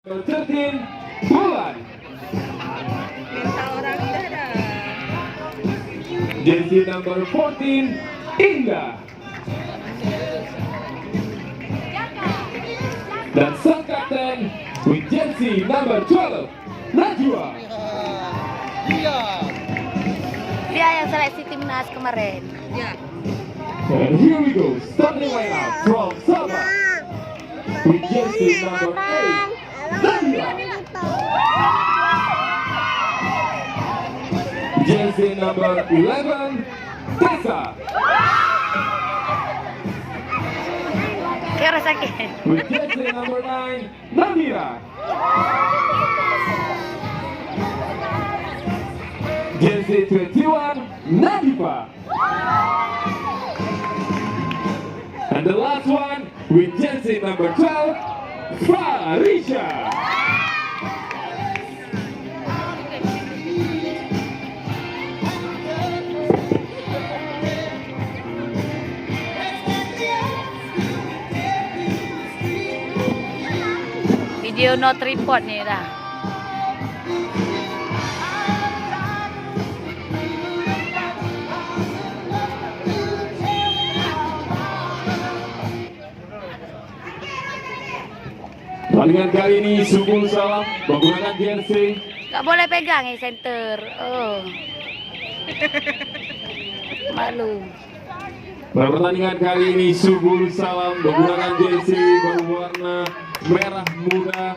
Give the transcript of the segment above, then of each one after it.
13 Bulan. Minta orang darah. Jersey number 14 Indah. Dan sang kapten with jersey number 12 Najwa. Dia yang seleksi timnas kemarin. Ya. And here we go, starting right now from Sabah with jersey number 8 Nadia. Jersey number 11 Tessa. Kira sakit. With jersey number 9 Namira. Jersey 21 Nadifa. And the last one with jersey number 12 Farisha. Video not report nih dah. Pertandingan kali ini Subul Salam menggunakan jersey. Gak boleh pegang ya center. Oh. Malu. Pada pertandingan kali ini Subul Salam menggunakan jersey berwarna merah muda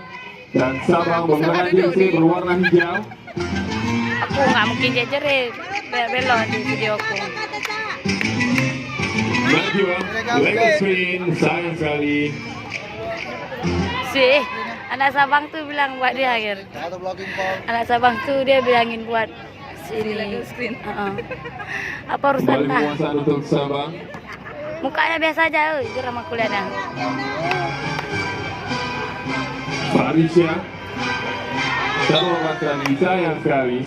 dan Sabang menggunakan jersey berwarna hijau. Aku nggak mungkin jejerin belok di videoku. Najwa, legal screen, sayang sekali. Sih, anak Sabang tuh bilang buat dia akhir. Anak Sabang tuh dia bilangin buat sini. Screen. Apa urusan Kembali tah? penguasaan untuk Sabang. Mukanya biasa aja, drama kuliahnya. Farisha terlepas tadi, sayang sekali.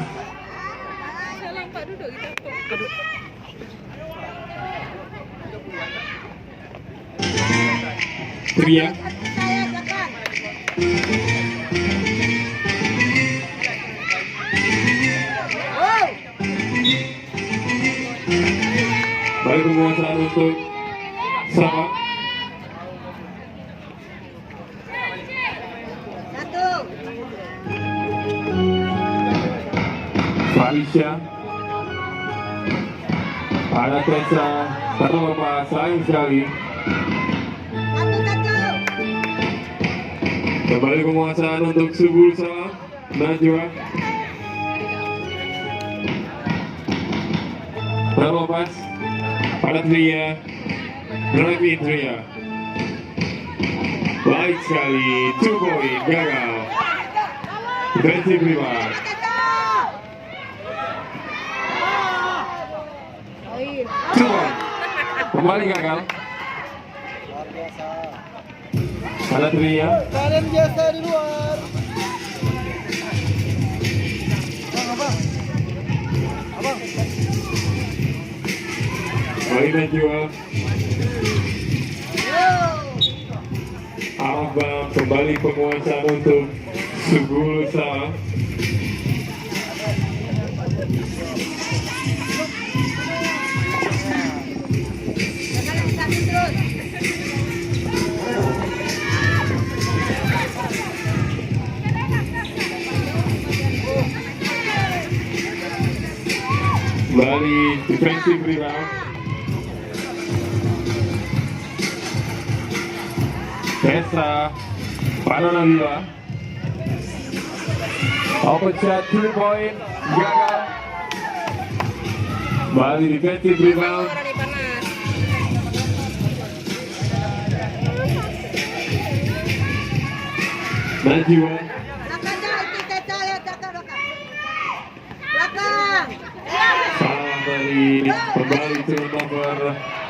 Salam Pak, duduk kita. Tria. Baik penguasaan untuk Sabang. Farisha. Ada Tessa terlepas, sayang sekali. Kembali penguasaan untuk Subul Salam Najwa. Terlepas pada Tria. Drive in Tria. Baik sekali, 2 point, gagal. Defensive rebound. Kembali gagal. Pada Tria. Kalian biasa di luar. Abang. Baik Najwa. Abang kembali penguasaan untuk Subul Salam. Kembali defensive rebound. Tessa pada Nabila. Open shot 3 point, gagal. Kembali defensive rebound. Orang di panas. Najwa. Salah dari kembali turnover.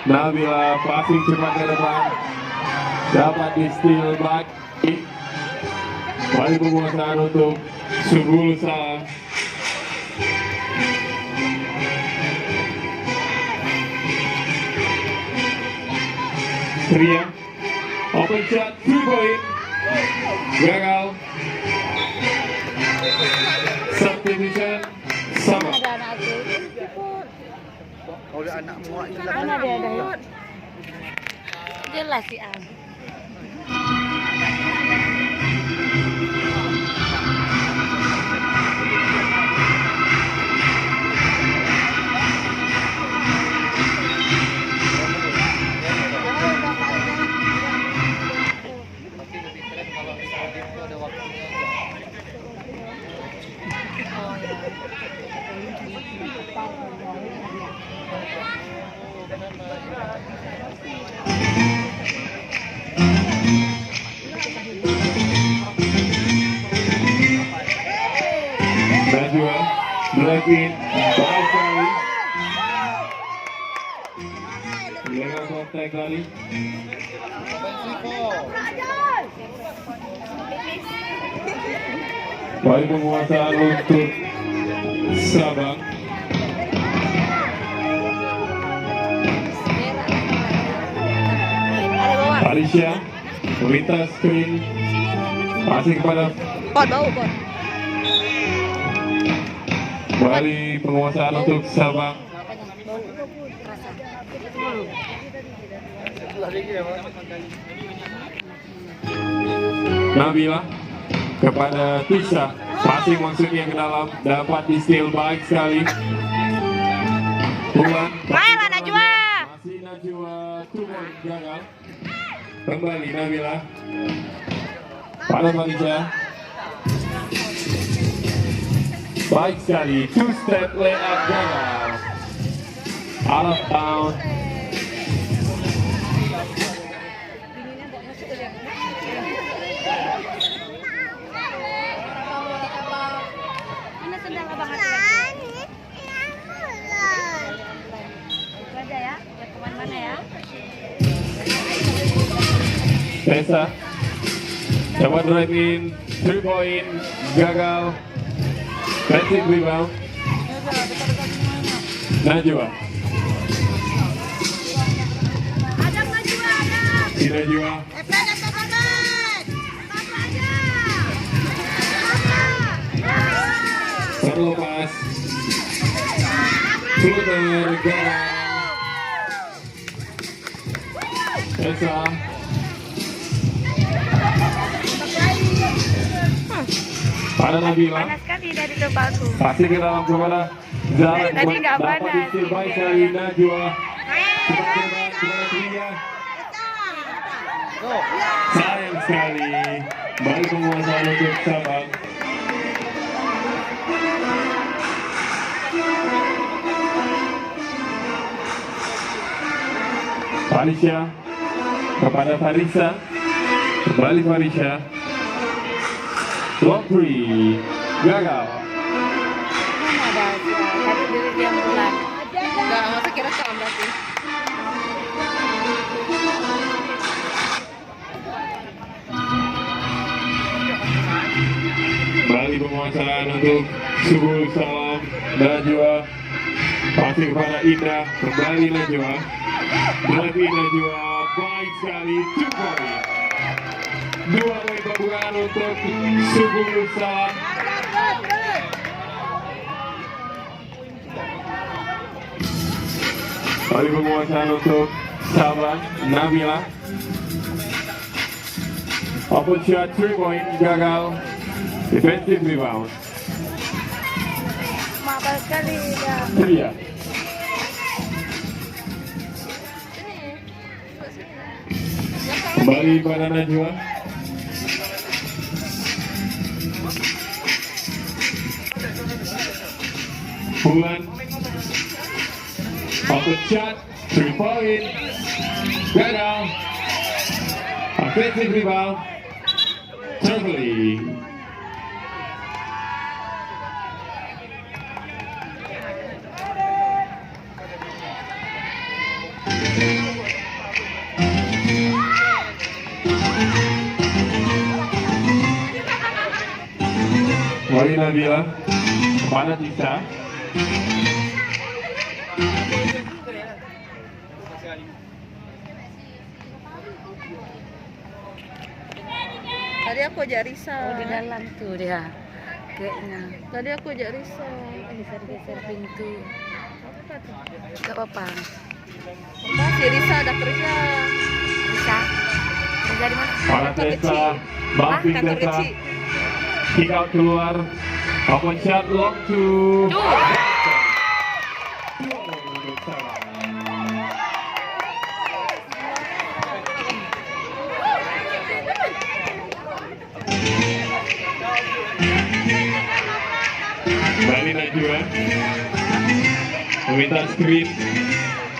Nabila passing cepat ke depan. Dapat di steal back. Kembali penguasaan untuk Subul Salam. Tria. Open shot, 3 point. Gagal. Oleh anak muak ini Mana dia ada? Jelas sih Am. Tapi lebih keren kalau misalnya itu ada waktunya. Najwa, Blackpink, baik sekali. Legal kontak kali. Meksiko. Baik penguasaan untuk Sabang. Alicia meminta screen passing kepada Pot bau pot. kembali penguasaan untuk Sabang. Nabila kepada Tisha, passing maksudnya ke dalam, dapat di steal baik sekali. Bulan Baiklah Najwa. masih Najwa, 2 point gagal. Kembali Nabila pada Malaysia. Baik sekali, 2 step layup gagal. Out of bound. Mana sendal abang hati lagi? Itu aja ya. Ya kemana-mana ya. Tessa coba drive in, 3 point gagal. Defensive rebound. Najwa. Adam Najwa, Adam. Si Najwa terlepas. Floater gagal. Tessa pada Nabila. Panas sekali dari tempatku. Pasti ke dalam kepada Zara. Tadi nggak Dapat panas. diistil baik sekali Najwa. Cepat terbang kepada Tria. Sayang sekali. Baik penguasaan untuk Sabang. Farisha kepada Farisa. Kembali Farisha. Block 3 gagal. Mana ada tadi diri dia bulan. Enggak, masa kira rekam berarti. Kembali penguasaan untuk Subul Salam Najwa. Passing kepada Indah. Kembali Najwa. Lagi Najwa. Baik sekali. 2 point. 2 poin pembukaan untuk Subul Salam. Kembali penguasaan untuk Sabang Nabila. Open shot 3 point gagal. Defensive rebound. Mahal sekali dah. Tria. Kembali pada Najwa. Bulan. Open shot 3 point gagal. Offensive rebound. Totally. Wali Nabila kepada Tisa. Tadi aku aja risau. Oh, di dalam tuh dia. Kayaknya. Tadi aku aja risau. Geser-geser pintu. apa tuh? Gak apa-apa. Apa si Risa ada kerja? Bisa. Kerja di mana? Para Tessa, bumping kantor Tessa, kecil. kick out keluar, open shot long to. Bali Najwa meminta screen,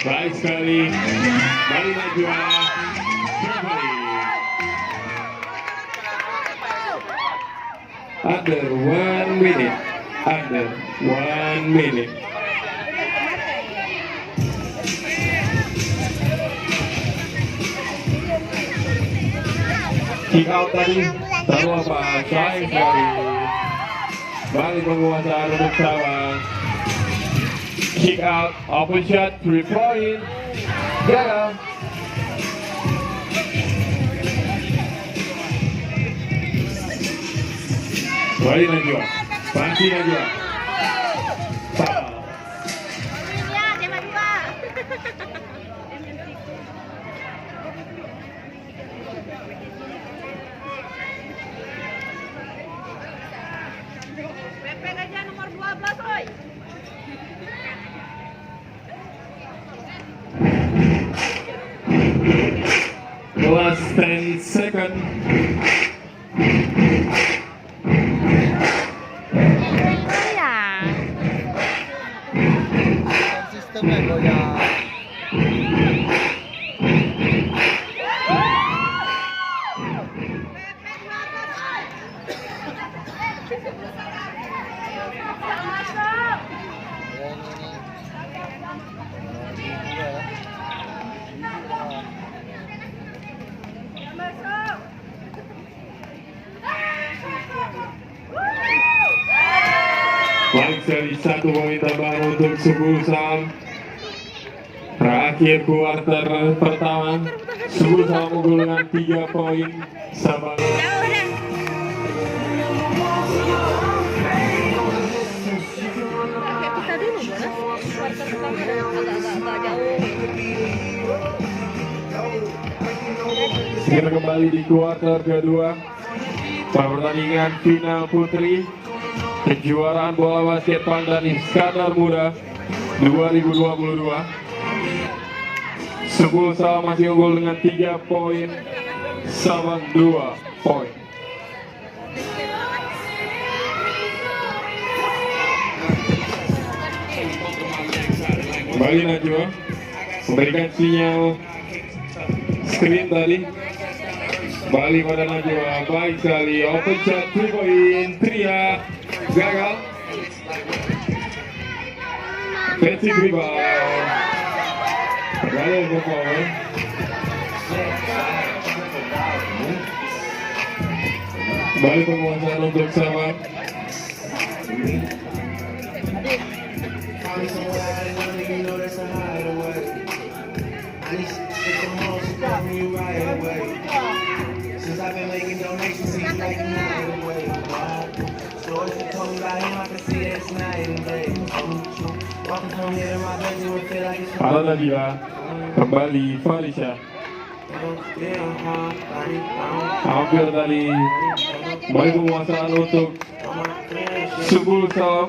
baik sekali. Bali Najwa kembali. Under 1 minute. Under 1 minute. Kick out tadi terlalu apa? Sayang sekali. Bali penguasaan untuk Sawang. Kick out, open shot, 3 point. Gagal. Bali Najwa, Panci Najwa. Foul. Pepeng aja nomor 12, oi. Last 10 seconds. Sayang. Sistemnya goyang. Baik sekali, 1 poin tambahan untuk Subul Salam. Terakhir kuarter pertama, Subul Salam unggul dengan 3 poin. Sabang. Kayak kita dulu, Bonas. Kuarter pertama dan agak jauh. Segera kembali di kuarter kedua. Pertandingan final putri kejuaraan bola basket Pandan Iskandar Muda 2022. Subul Salam masih unggul dengan 3 poin, Sabang 2 poin. Bali Najwa memberikan sinyal screen tadi. Bali pada Najwa, baik sekali, open shot 3 poin, Tria gagal. Fancy rebound. Gagal ke power. Bali penguasaan untuk Sabang. Since I've been making donations, seems like a night away. Stories you told me about him, I can see that it's night and day. Walking from here to my bedroom, feel like it's Para Najwa, kembali Falisha. Hampir tadi Bali penguasaan untuk Subul Salam.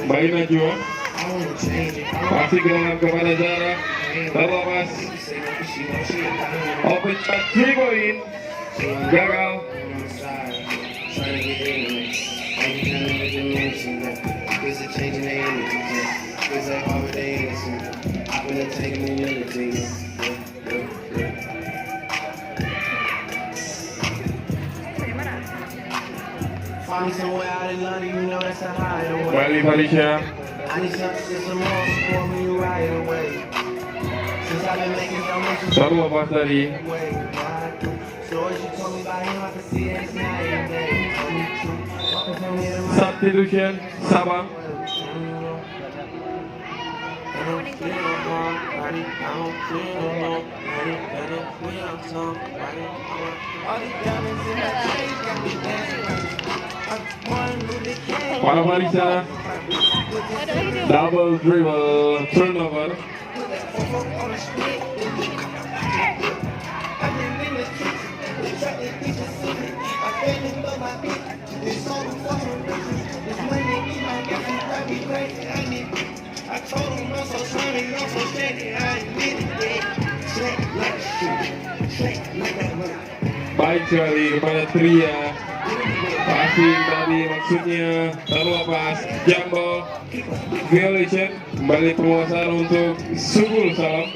Bali Najwa masih gerak kepada Zara, terlepas open shot 3 poin, gagal. Find me somewhere out in London, you know that's a hideaway. Bali Falisha. I need some more support when you right away. Since I've been making donations, Terlepas tadi stories you told me about him, I can see that it's night and day. Walking from here to my substitution Sabang. bedroom, Para Marisa, double dribble turnover. Baik sekali kepada Tria. Passing tadi maksudnya terlepas Jambo. Violation. Kembali penguasaan untuk Subul Salam.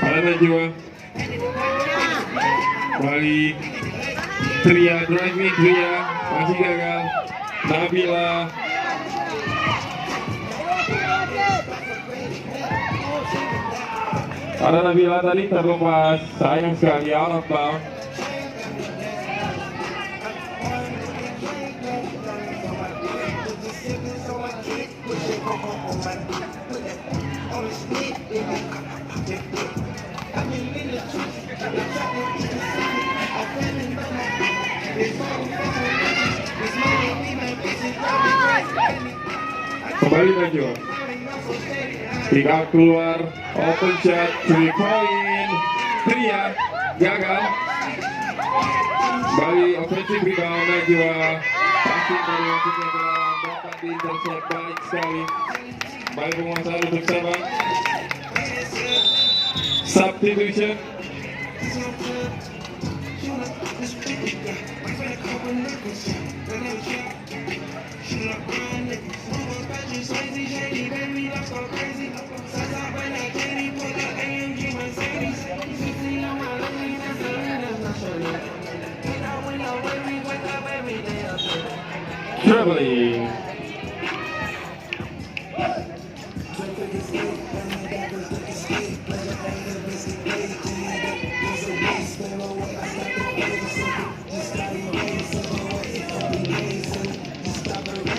Pada Najwa. Kembali Tria driving Tria masih gagal. Nabila. Pada Nabila tadi terlepas, sayang sekali out of bounds. Kembali maju. Pick up keluar, open shot, 3 point. Tria gagal. Kembali offensive rebound Najwa. Passing dari waktunya ke dalam, dapat diintercept baik sekali. Kembali penguasaan untuk Sabang. Substitution. Traveling.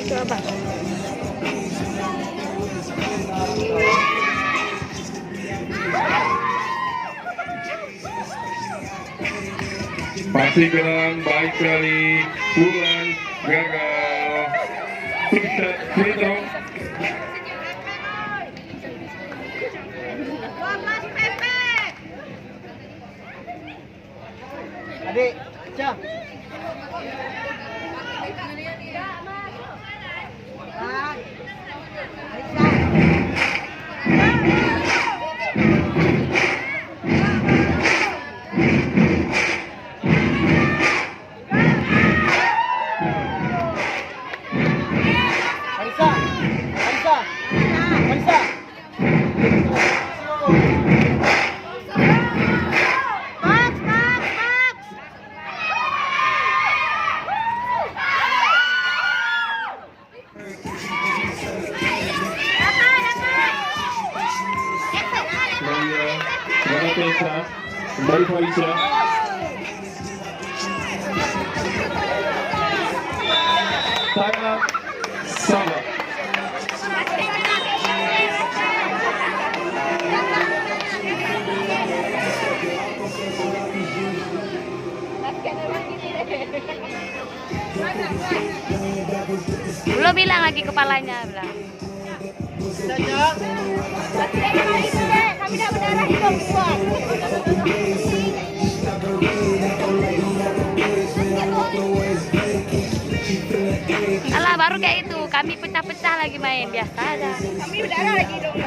Coba. Passing ke dalam baik sekali. Bulan gagal. Shot free throw. Adik, Cah. Marisa, Marisa, Marisa. Kembali Faricia. Time out. Sama. Belum bilang lagi kepalanya bilang. Kami dah berdarah di kuat. Alah baru kayak itu, kami pecah-pecah lagi main biasa ada. Kami berdarah lagi dong.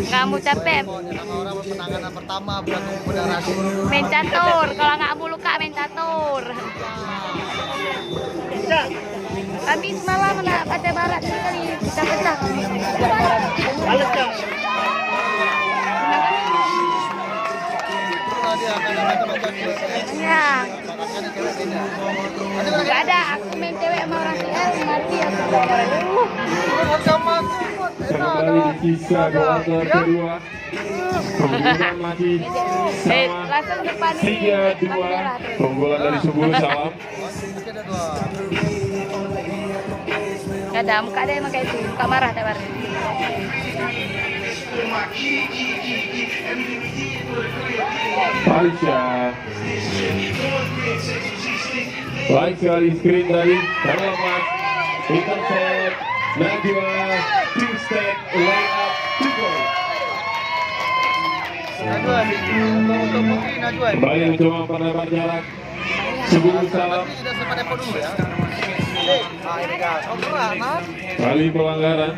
Kamu capek Nama orang penanganan pertama bukan berdarah dulu. main catur, kalau nggak mau luka main catur. Kami semalam nak Pantai Barat sekali pecah-pecah. Dia akan macam-macam. Ya. Gak ada, aku main cewek sama orang CL mati aku. Kembali di sisa kuarter kedua. Kemudian masih sama langsung depan nih. 3-2. Keunggulan dari Subul Salam. Gak ada muka dia emang kayak itu, muka marah tak marah. Falisha. Baik sekali screen dari Rahmat. Intercept. Najwa. Two step. Line up. 2 point. Najwa, untuk Putri Najwa. Kembali mencoba memperlebar jarak. Subul Salam. Tapi tidak sempat depo dulu ya. Ini kan, Kali pelanggaran.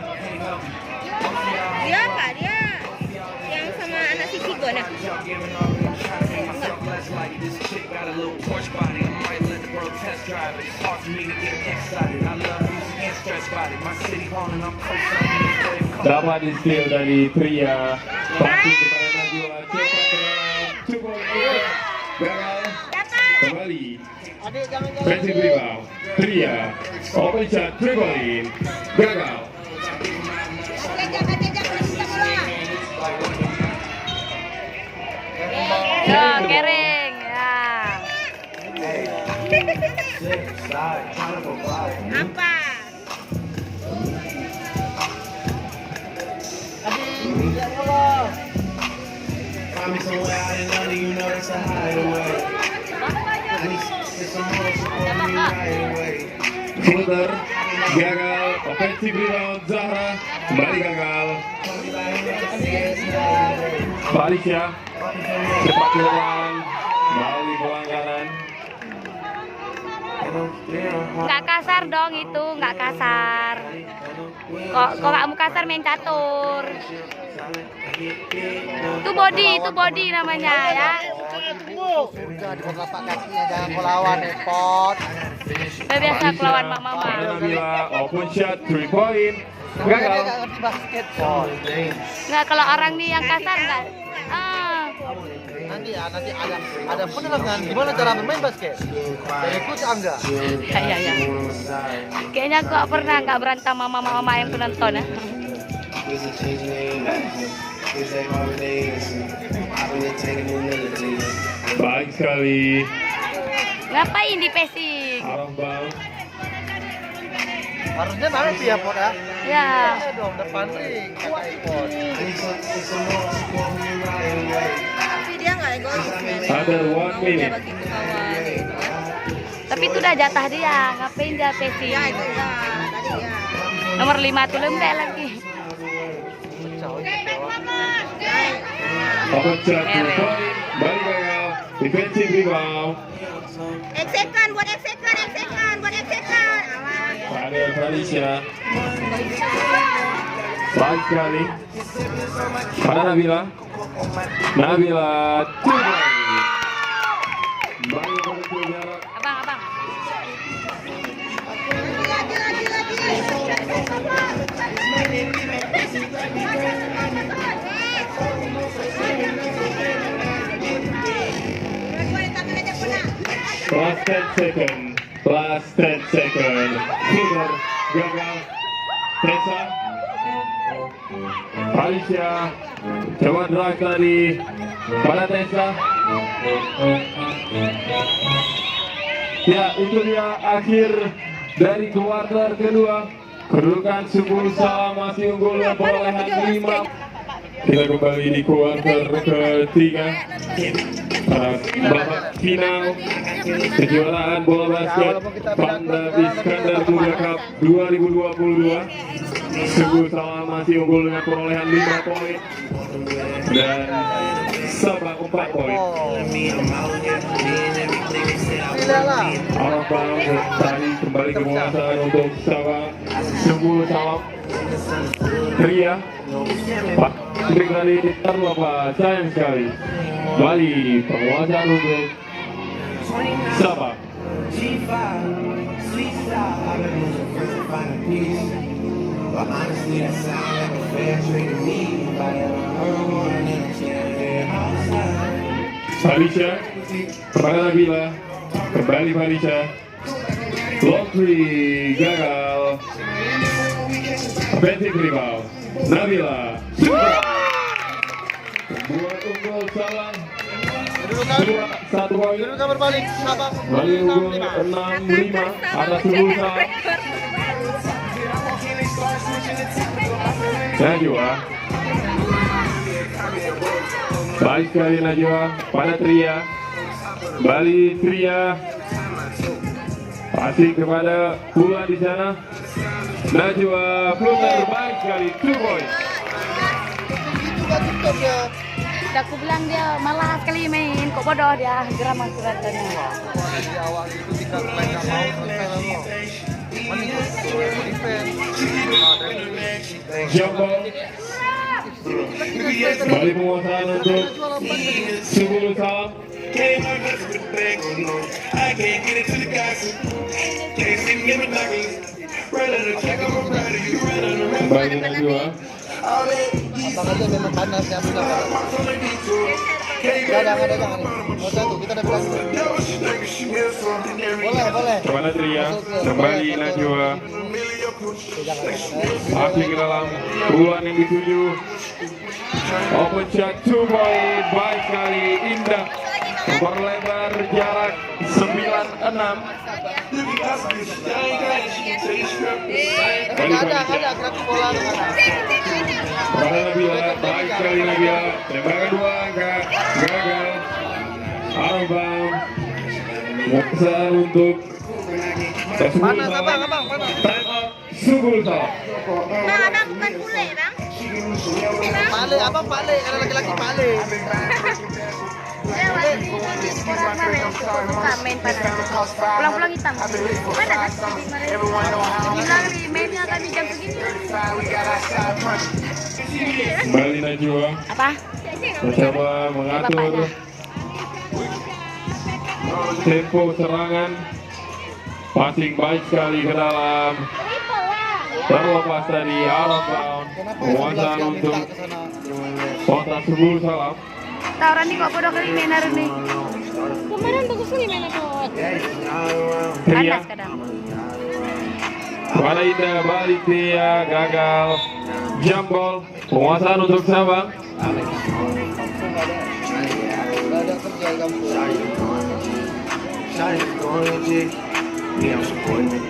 Dia apa? Dia yang sama anak si Cigo nah. Dapat di steal dari Tria. Pasti kepada Najwa. Cepat ke dalam. 2 point. Gagal. Kembali. Adik jangan Defensive rebound. Tria. Open shot. 3 point. Gagal. Yo, kering. Ya. Apa? Find me somewhere out in London, you know that's a hideaway. I need some more support from you right away. Flutter. Gagal. Offensive rebound. Zahra. Kembali gagal. Falisha. Cepat keluar. Kembali pelanggaran. Nggak kasar dong itu, nggak kasar. Kok kamu kasar main catur? Itu body namanya ya. Udah di telapak kakinya, jangan kau lawan, repot. Udah biasa kelawan mama. Nabila. Open shot. 3 point. Dia Gagal. nggak ngerti basketball. Nggak, kalau orang nih yang kasar nggak. Nanti ada penerangan gimana cara bermain basket. Dari coach Angga. Ya. Kayaknya gua pernah nggak berantem sama mama yang penonton ya. Baik sekali. Ngapain di passing? Arah bang. Harusnya naruh dia pot ya. Ya. Harusnya dong depan ring kata Ipon. Tapi dia nggak egois men. Ada 1 Mau dia minute. begitu kawan gitu kan. Tapi itu udah jatah dia, ngapain dia passing? Ya itu ya tadi ya. Nomor 5 tuh lembek lagi. Open shot. 2 point. Balik gagal. Defensive rebound. Eksekan buat eksekan. Alah. Ada Falisha. Baik sekali. Pada Nabila. 2 point. Baik menuju jarak. Abang. Last 10 second. Flutter. Gagal. Tessa. Falisha. Coba drive tadi. Pada Tessa. Ya, itu dia akhir dari kuarter kedua. Kedudukan Subul Salam masih unggul dengan perolehan 5. Kita kembali di kuarter ketiga. Babak final kejuaraan bola basket Panda Iskandar Muda Cup 2022. Subul Salam masih unggul dengan perolehan 5 poin dan Sabang 4 poin. Arafah tadi kembali ke penguasaan untuk Sabang. Subul Salam. Tria. Pak Trik tadi terlupa, sayang sekali. Bali penguasaan untuk Sabang. Falisha kepada Nabila. Kembali Falisha. Long three gagal. Offensive rebound. Nabila. Buat unggul salam. Satu poin. Kedudukan berbalik. Sabang. Bali unggul 6-5 atas Subulsa. Najwa. Baik sekali Najwa pada Tria. Bali Tria. Asik kepada Pula di sana. Najwa Pluter baik sekali 2 poin. Udah aku bilang dia malas sekali main, kok bodoh dia geram kelihatannya. Di awal itu jika pemain nggak mau Jambol. Bali penguasaan untuk Subulsa. Can't hurt us with the bag on no. I can't get into the gossip. Can't see me in the knuckles. Right on the track, I'm a rider. You right on the rap. Kembali Najwa. Abang aja memang panas yang bilang panas. Jangan. Mau satu, kita udah bilang. Boleh. Kepada Tria. Kembali Najwa. Asik ke dalam bulan yang dituju. Open shot 2 poin. Baik sekali indah. Berlebar jarak 9-6. Ada gratis bola dengan. Pada Nabila, baik sekali Nabila. Tembakan 2 angka gagal. Arabam. Moksa untuk Panas abang, panas. time out Subulsa. Bang, abang bukan bule, bang. Pale, abang pale, ada laki-laki pale. Suka main panas. Pulang-pulang hitam. Mana kan? Dibilang nih mainnya kami jam segini. Kembali Najwa. Apa? Mencoba mengatur tempo serangan. Passing baik sekali ke dalam. Terlepas dari Arabam. Penguasaan untuk Kota Subulsa. Tauran nih kok bodoh kali main hari nih. Kemarin bagus nih main aku. Tria. Panas kadang. Pada Indah balik Tria gagal. Jambol. Penguasaan untuk Sabang. Ada kerja kamu. Shining going legit. Yeah, I'm supporting it.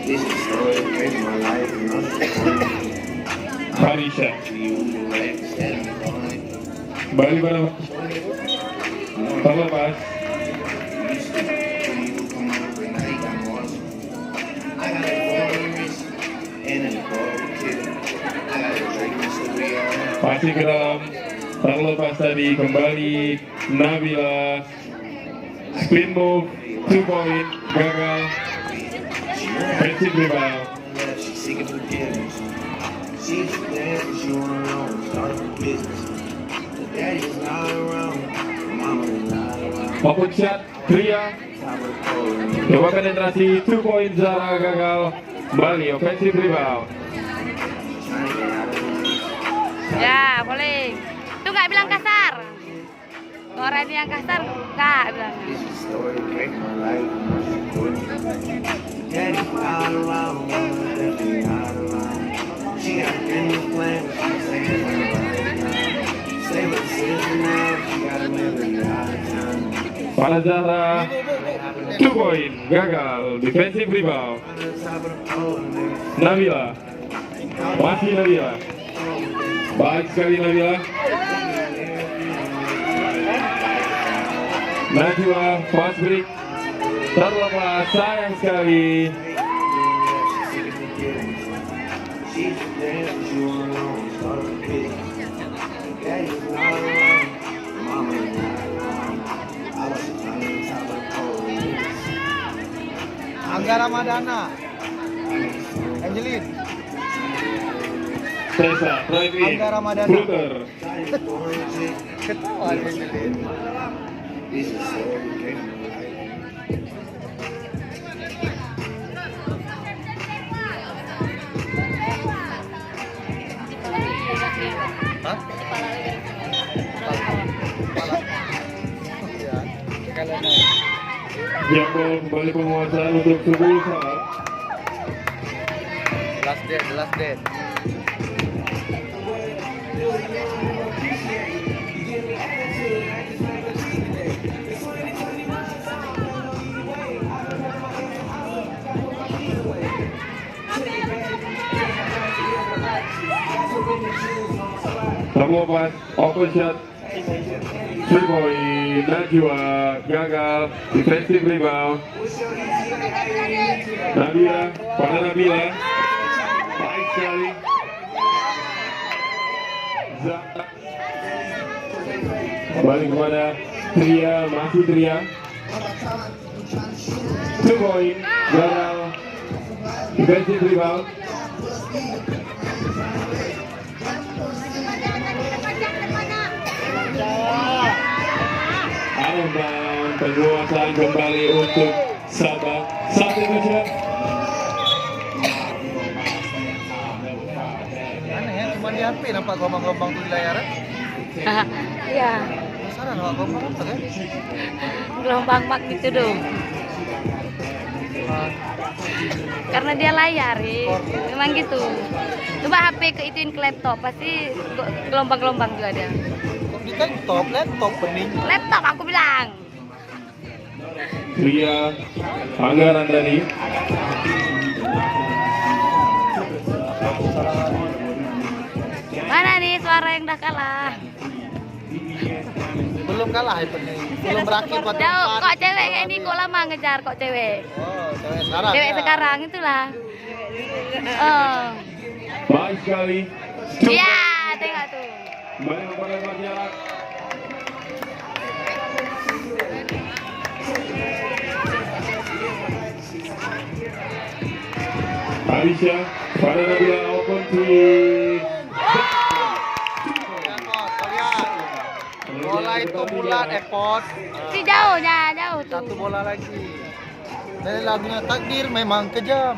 This is the story that made my life. And I'm supporting it. Harisha. You relax and going. Bali pada terlepas. Passing ke dalam. Terlepas tadi kembali Nabila. Spin move 2 poin gagal. Offensive rebound. She's seeking forgiveness. She's there because you wanna know. Start a business. The daddy's not around. Mama's not around. Open shot Tria. Top of the pole. Coba penetrasi 2 poin Zara gagal. Bali offensive rebound. Trying to get out of it. Ya, boleh. Itu nggak bilang kasar. Orang yang kasar nggak bilang. This is the story that made my life. Daddy's not around. Mama's definitely not around. She got business plans. She's saying say what it is now. She got a million out of town. Pada Zara 2 poin gagal. Defensive rebound. On the top of the pole, nigga. Nabila. Masih Nabila. Baik sekali Nabila. Najwa fast break. Terlepas sayang sekali. She's there because you wanna know. Start a business. Daddy's not around. Mama's not around. I was on the top of the pole. Angga Ramadhana. Angelin. Tessa drive in. Angga Ramadhana. Fluter. Ketawa Angelin. This is so okay. Hah? Kepala. Ya, kalau naik. Jambol kembali penguasaan untuk 10 sama. Last dead. Nomor 4, open shot. 3 point, Najwa gagal, defensive rebound. Nabila, pada Nabila. Baik sekali. Zahra. Kembali kepada Tria, masih Tria. 2 point, gagal, defensive rebound. Arambang penguasaan kembali untuk Sabah. Satu saja. Aneh ya, cuma di HP nampak gelombang-gelombang tuh di layar. Iya, Sana nampak gelombang apa kan? gelombang magnitudo. Karena dia layar, ya. Memang gitu. Coba HP ituin ke laptop, pasti gelombang-gelombang juga dia. Kok di laptop pening. Laptop aku bilang. Tria, anggaran dari Mana nih suara yang udah kalah? Belum kalah ya pening. Belum berakhir waktu Jauh, empat. kok cewek kayak ini kok lama ngejar kok cewek? Oh, cewek sekarang. Cewek ya. sekarang itulah. Oh. baik sekali. Iya, tengok tuh. Kembali memperlebar jarak. Aisyah pada Nabila open three. Lihat, bola itu bulat effort. Si jauhnya, jauh tuh. Satu bola lagi. Dari lagunya takdir memang kejam.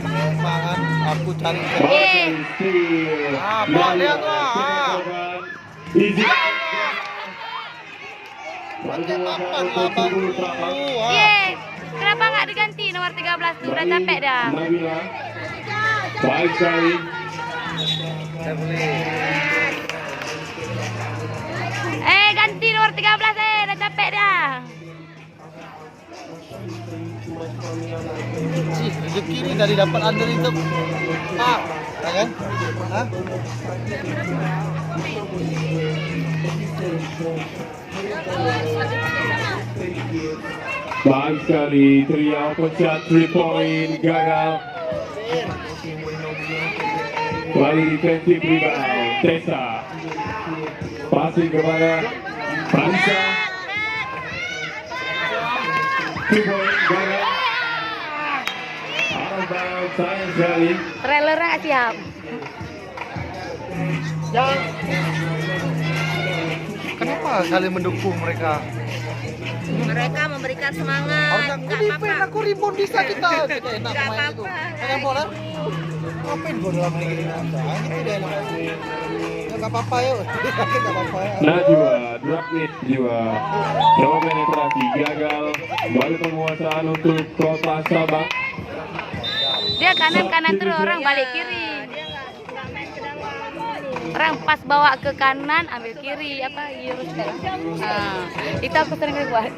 Memang kan aku cari Eh. Pak, lihat lah. Izin. Pakai papan lah bang. Ye, kenapa nggak diganti nomor 13 tuh? Udah capek dah. Nabila. Baik sekali. Saya boleh. Ganti nomor 13 udah capek dah. Rezeki ini dari dapat under itu. Ah, ya kan? Hah? Baik sekali. Tria open shot 3 point gagal. Kembali defensive rebound. Tessa. Passing kepada Vanessa. 2 point gagal. Out of bounds, sayang sekali. Trailernya nggak siap. Kenapa saling mendukung mereka? Mereka memberikan semangat. Harusnya aku Nggak defend, apa-apa. aku rebound bisa kita. Kita enak Nggak main itu. apa-apa. Pegang bola. Ngapain gua dalam liga ini? Nah, gitu deh enak. Ya nggak apa-apa yuk. Nggak apa-apa ya. Najwa, drop it jiwa. Coba penetrasi gagal. Kembali penguasaan untuk Kota Sabah. Dia kanan terus, orang balik kiri. Nggak main ke dalam. Orang pas bawa ke kanan ambil kiri apa lurus kan. Nah, itu aku sering buat.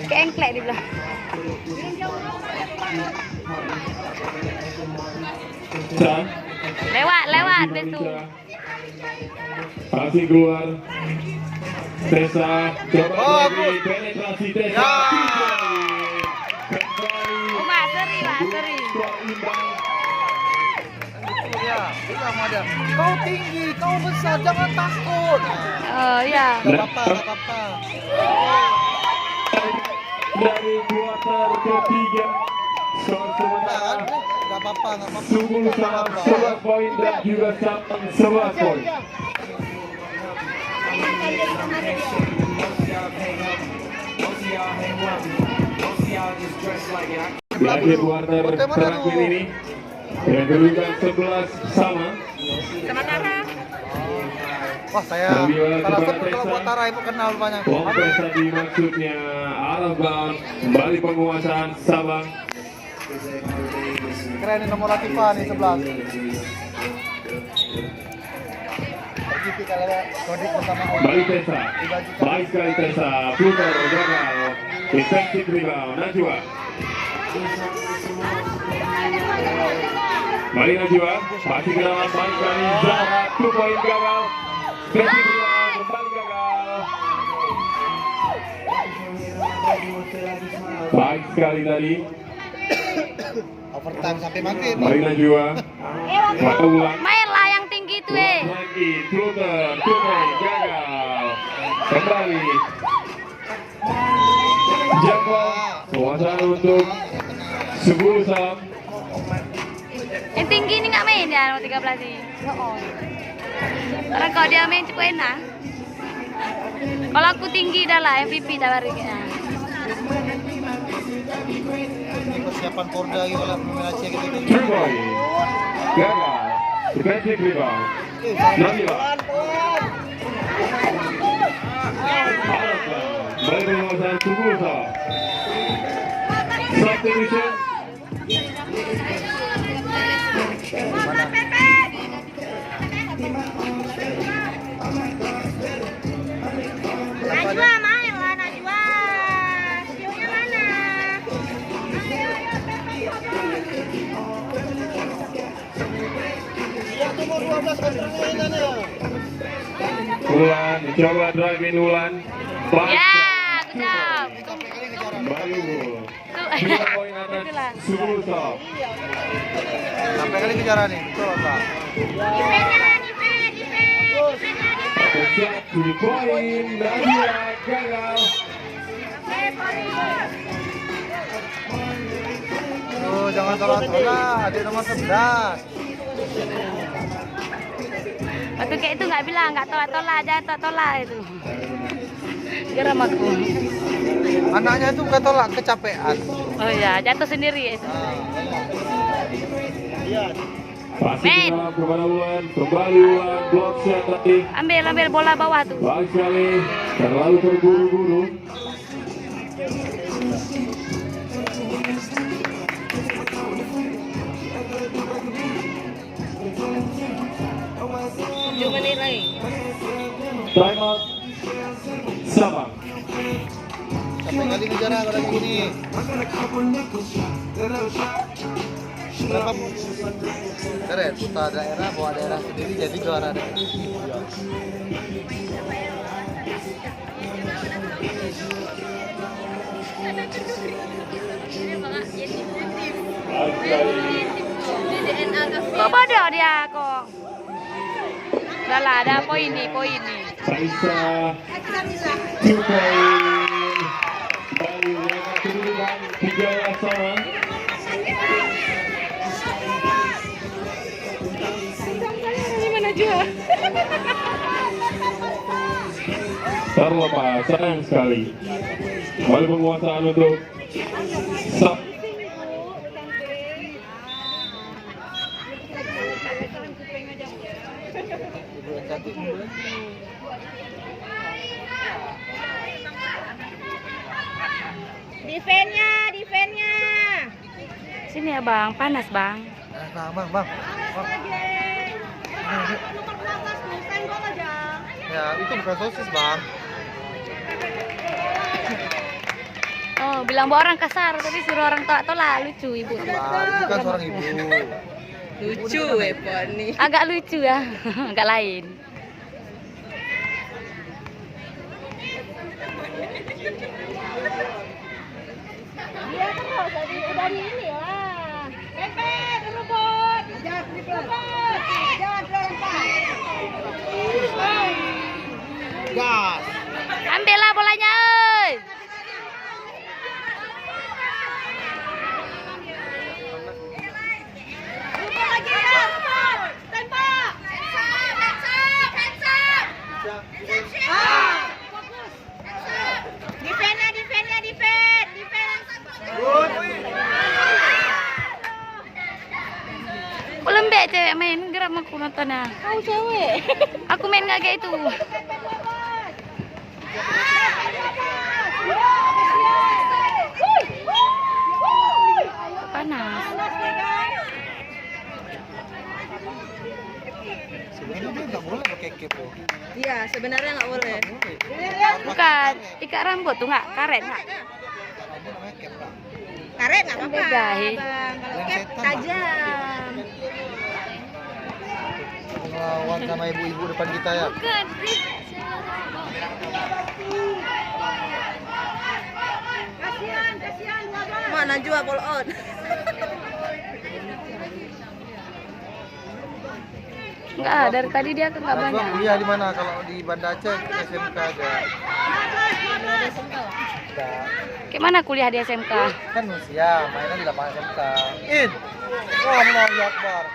Kayak engklek di belakang. Chan. Lewat betul. Passing keluar. Tessa coba Oh, lagi bagus. penetrasi Tessa. Ya. Kembali. Oh, Mak seri. Skor imbang. Gitu ya. Bilang sama dia. Kau tinggi, kau besar, jangan takut. Oh iya. Nggak apa-apa. Dari kuarter ketiga. Skor Nah, sementara kan? Nggak apa-apa. 10 sama 11 poin dan juga Sabang 11 poin. Di akhir kuarter terakhir ini dengan kedudukan 11 sama. Sementara Wah, saya salah sebut kalau buat Tara itu kenal banyak. Lopez tadi maksudnya out of bounds. Kembali penguasaan Sabang. Keren ini nomor Latifah nih 11. Begitu kalau kodik pertama Baik Tessa. Baik sekali Tessa. Pluto gagal. Defensive rebound. Najwa. Balik Najwa. Masih ke dalam. Baik sekali Zahra. 2 poin gagal. Defensive rebound. Kembali gagal. Baik sekali tadi. overtime sampai maghrib. Balik Najwa. Mata ulang. Main lah yang tinggi itu Lagi, Pluter, 2 poin, gagal. Kembali. Jambol, penguasaan untuk 10 salam. Yang tinggi ini nggak main ya nomor 13 ini. Karena kalau dia main cukup enak. Kalau aku tinggi dah lah MVP dah bariknya. Ini persiapan Porda gitu lah pemain Aceh gitu. 3 poin, gagal. Defensive rebound. Nabila. Balik penguasaan 10 salam. Substitution. Najwa main lah Najwa. Sionya mana? Yang nomor 12 kan permainannya. Ulan, coba drive in Ulan. Ya, kejam. Sampai kali ngejaran. Bayu. Tuh. 2 poin atas Itulah. 10 salam. Sampai kali ngejaran nih. Betul enggak? Defennya, defennya. Shot 3 poin, Nadia gagal. Tuh, jangan tolak-tolak. Ada nomor 11. Waktu kayak itu nggak bilang, nggak tolak-tolak, jangan tolak itu. Geram aku. Anaknya itu nggak tolak, kecapean. Oh ya, jatuh sendiri itu. Pasti Men. dalam kepada Ulan, kembali Ulan, block shot tadi. Ambil bola bawah tuh. Baik sekali, terlalu terburu-buru. Time out. Sabang. Sampai kali ngejaran kalau begini. Berapa? Keren, putra daerah bawa daerah sendiri jadi juara daerah. Baik sekali. Kok bodoh dia kok. Udah lah, ada poin nih. Saisa 2 poin. Bayu dengan kedudukan 13 sama. Terlepas, sayang sekali. Kembali penguasaan untuk Sab. Defennya. Sini ya bang, panas bang. Nah, bang. Ya, itu bukan sosis, bang. Oh, bilang bawa orang kasar, tapi suruh orang tolak-tolak, lucu ibu. Bang, bukan seorang ibu. Lucu nih. Agak lucu ya, agak lain. Dia terus dari ini lah. Pepe, rebut. Jangan lempar. Gas. Ambillah bolanya, oi. Lagi ya. Tembak. Hands up. Fokus. Defend. Kok lembek cewek main, geram aku nontonnya. Kau cewek. Aku main nggak kayak itu. Panas. Sebenarnya dia nggak boleh pakai cap loh. Iya, sebenarnya nggak boleh. Bukan, ikat rambut tuh nggak, karet nggak. Ini namanya cap lah. Karet nggak apa-apa, Beda, he. Bang. Kalau Yang cap setan, tajam. Ngelawan sama ibu-ibu depan kita ya. Bukan. Mana jual ball on. Enggak, dari tadi dia nggak Najwa banyak. kuliah di mana? Kalau di Banda Aceh SMK aja. Enggak. Kayak mana kuliah di SMK? Kan siang, mainan di lapangan SMK. Wah, Allahu Akbar.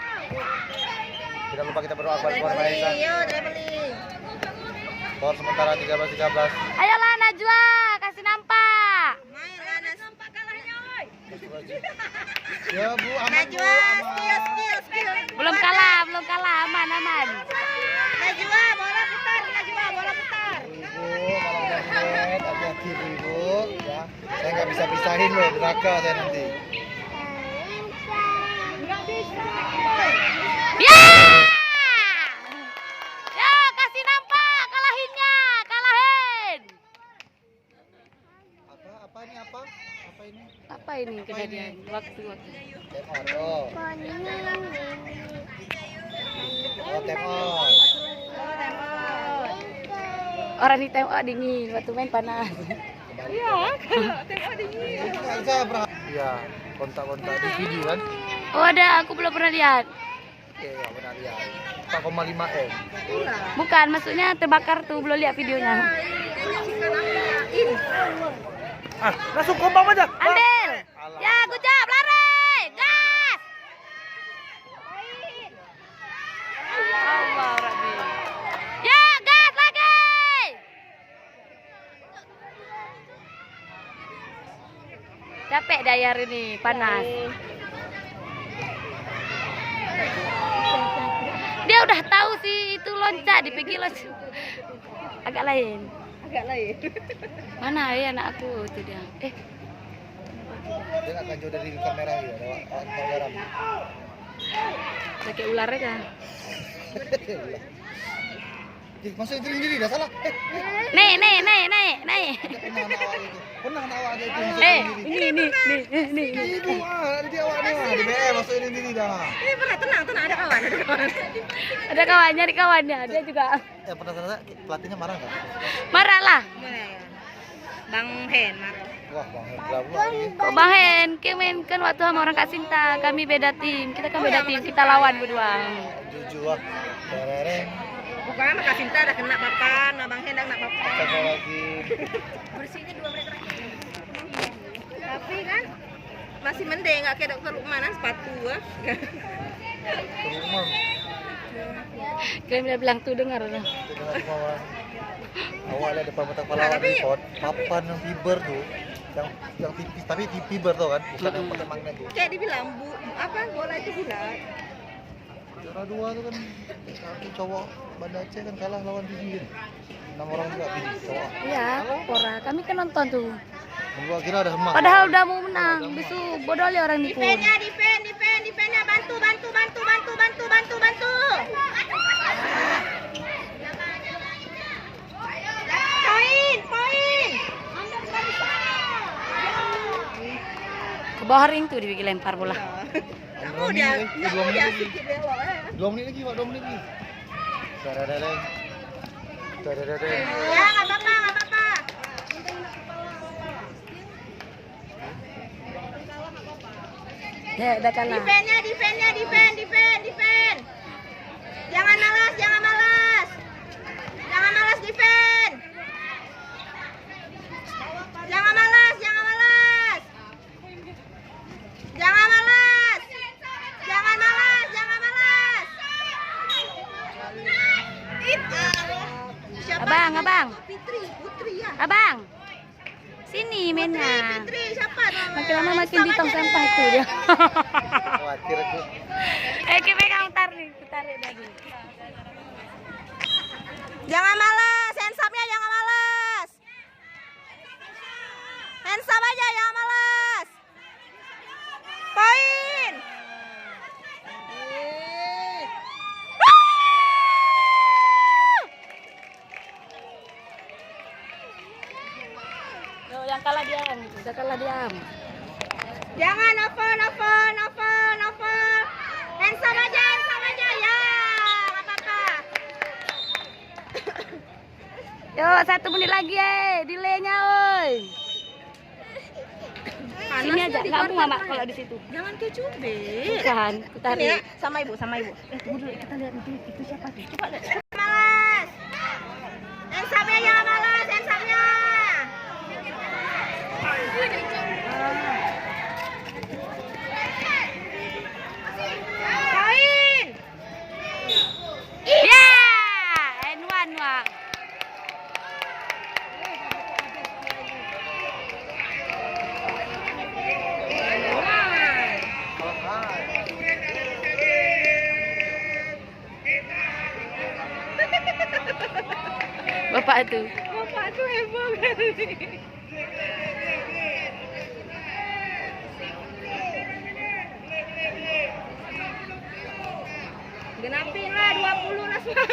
Tidak lupa kita berdoa kepada Tuhan Maha Esa. Yo, traveling. Skor sementara 13-13. Ayolah Najwa, kasih nampak. Main Lanas. Nampak kalahnya, oi. Ya Bu, aman Bu, Najwa, aman. skill. Belum kalah, aman. Najwa, bola putar, Najwa, bola putar. Ibu, kalau udah lihat, hati-hati Bu, Ibu. Ya, saya nggak bisa pisahin loh, neraka saya nanti. Ya! Ya, kasih nampak kalahinnya, kalahin. Apa ini apa? Apa ini? Apa ini kejadian? Waktu. Tap on. Oh, tap on. Orang di tembok dingin, waktu main panas. Iya, kalau tengok dingin. Saya pernah. Iya, kontak-kontak di video kan? Oh ada, aku belum pernah lihat. Iya, benar lihat. 4,5 M. Bukan, maksudnya terbakar tuh, belum lihat videonya. Langsung kombang aja. Ambil. Ya, gujab, lari. Gas. Allah Rabbi. Ya, gas lagi. Capek daya hari ini, panas. Dia udah tahu sih itu loncat, dipikir loncat. Agak lain. Mana ya anak aku itu dia. Dia nggak akan jauh dari kamera ya, lewat garam. Udah kayak ular aja. Masukin sendiri, dah salah. Nih. Pernah anak awak itu masukin Ini. Ibu, dia awak nih, di BM masukin sendiri dah. Ini pernah tenang, ada kawan. Ada kawannya, di kawannya. Dia juga Ya pernah sana pelatihnya marah nggak? marah lah. Bang Hen marah. Wah, Bang Hendra pula ini. Kok Bang Hen, kemain kan waktu sama orang Kak Sinta, kami beda tim. Kita kan beda tim, kita lawan berdua. Jujur wah. Tereng. Bukan sama Kak Sinta udah kena papan, Bang Hen udah kena papan. Satu lagi. Bersihnya 2 menit terakhir. Tapi kan masih mending nggak kayak dokter Lukmanan sepatu ah. Ke rumah. Kalian udah bilang tuh dengar lah. Itu dengan semua awak lihat depan mata kepala awak di pot, papan yang fiber tuh, yang tipis tapi fiber tuh kan, bukan yang pakai magnet tuh. Kayak dibilang apa bola itu bulat. Juara 2 tuh kan, satu cowok Banda Aceh kan kalah lawan Fiji kan. 6 orang juga Fiji cowok. Iya, Pora. Kami kan nonton tuh. Gua kira ada emas. Padahal udah mau menang. Besok bodoh li orang nipu. Defennya bantu. Poin. Ke bawah ring tuh dibikin lempar bola. Kamu udah 2 menit lagi. sikit belok. 2 menit lagi, Pak, 2 menit lagi. Dadadadeng. Ya, nggak apa-apa. Ya, udah kalah. Defense. Jangan malas. Jangan malas defense. Jangan malas. Abang. Putri ya. Abang. Sini mainnya. Putri siapa? Makin lama makin di tong sampah itu dia. Khawatir aku. Kita pegang tarik dari. Jangan malas, hands up-nya jangan malas. Hands up aja, jangan malas. Poin. Yang kalah diam, udah kalah diam. Jangan novel. Hands up aja ya. Nggak apa-apa. Yuk, 1 menit lagi delaynya oi. Sini aja, kamu mama kalau di situ. Jangan kecubit. Bukan, Ini tarik. ya, sama ibu. Tunggu dulu, kita lihat itu siapa tuh. Coba lihat. Malas. Hands up-nya jangan malas, hands up-nya. Poin. Ya, N1 wah. Bapak tuh. Bapak tuh heboh kali. Genapin lah 20 Nasma.